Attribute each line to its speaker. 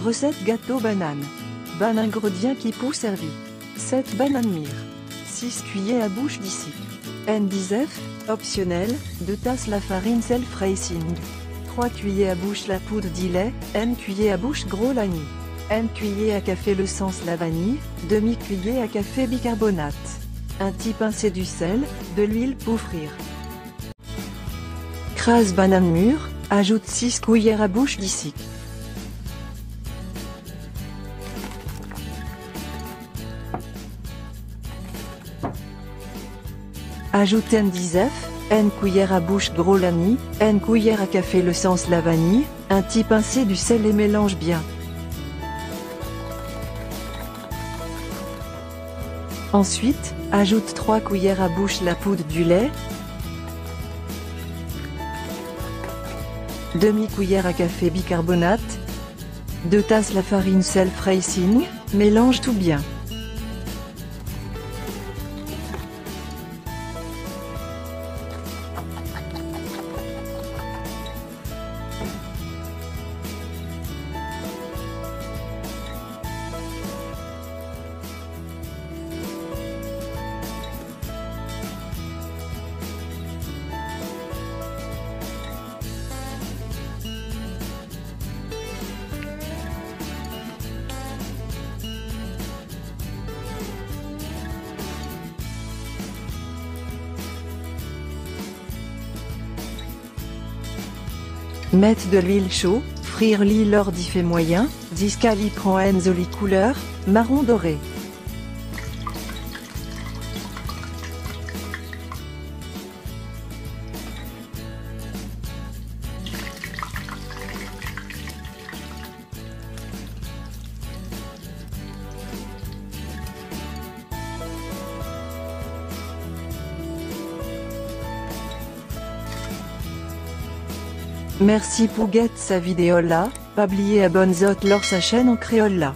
Speaker 1: Recette gâteau banane. Ban ingrédients qui pour servi. 7 bananes mûres. 6 cuillères à bouche d'ici. N10F, optionnel, 2 tasses la farine self-raising. 3 cuillères à bouche la poudre d'illet, N cuillère à bouche gros lani. N cuillère à café l'essence la vanille, demi-cuillère à café bicarbonate. Un petit pincé du sel, de l'huile pour frire. Crase banane mûre, ajoute 6 cuillères à bouche d'ici. Ajoute N10F, N cuillère à bouche gros lani, N cuillère à café l'essence la vanille, un petit pincé du sel et mélange bien. Ensuite, ajoute 3 cuillères à bouche la poudre du lait, demi-cuillère à café bicarbonate, 2 tasses la farine self-raising, mélange tout bien. Mettre de l'huile chaude, frire l'huile lors d'y fait moyen, 10 prend une jolie couleur, marron doré. Merci pour guette sa vidéo là, pas oublier abonner-vous leur sa chaîne en créole là.